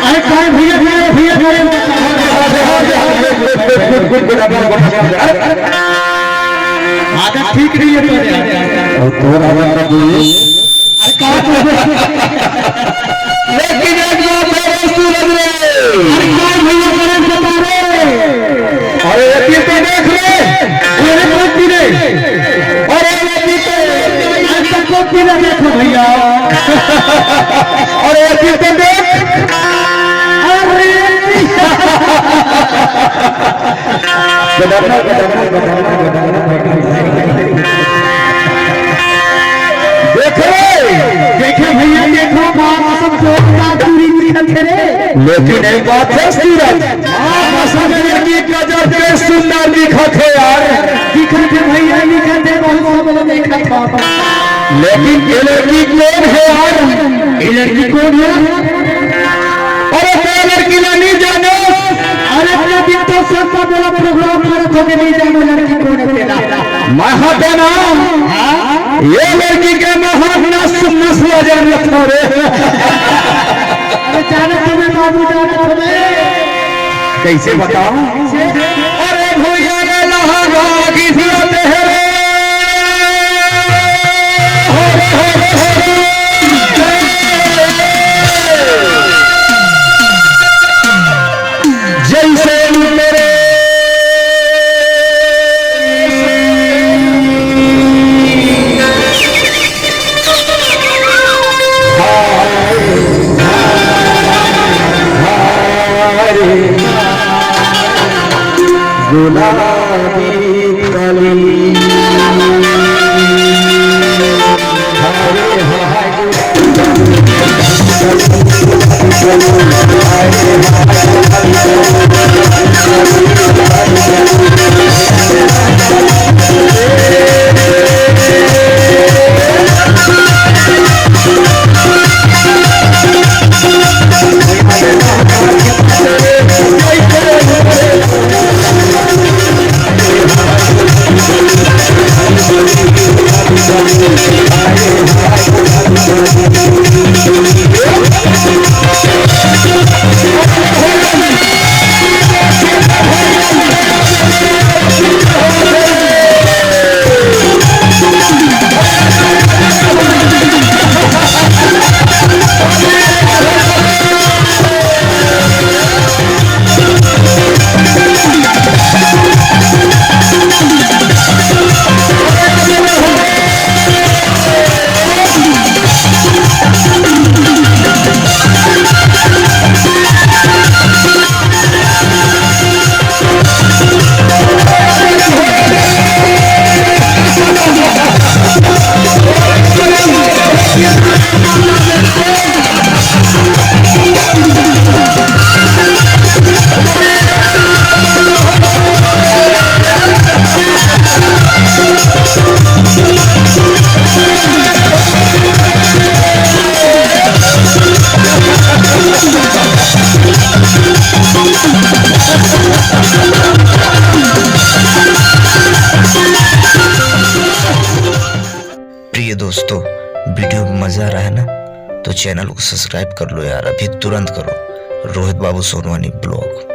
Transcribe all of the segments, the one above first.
अरे काय भैया भैया भैया आदत ठीक नहीं है लेकिन एक बात है सूरज रे, अरे काय भैया करे बता रे, अरे ये तो देख रे, अरे कोई रे, अरे ये तो ऐसा कोई ना देखो भैया, अरे ये तो देख, अरे देखो देखे भैया देखो बात सब पूरी लेकिन एक बात है सूरज की गजब के सुंदर दिखते यार दिखते भैया दिखते बहुत देखा था लेकिन ये लड़की कौन है यार ये लड़की कौन है अरे क्या लड़की नहीं जानो अरे अपने दिन तो सबका बड़ा प्रोग्राम करते हो नहीं जानो लड़की कौन है तेरा महादेना ये लड़की के महाना सुनस वजन रखो रे अरे जाने तुम्हें बाबू जाने तुम्हें कैसे बताओ अरे भैया ने लहरा की फिरते हैं जैसे मेरे गुलाबी कली दोस्तों वीडियो में मजा आ रहा है ना तो चैनल को सब्सक्राइब कर लो यार, अभी तुरंत करो। रोहित बाबू सोनवानी ब्लॉग।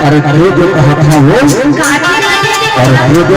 अरे जो कहा था वो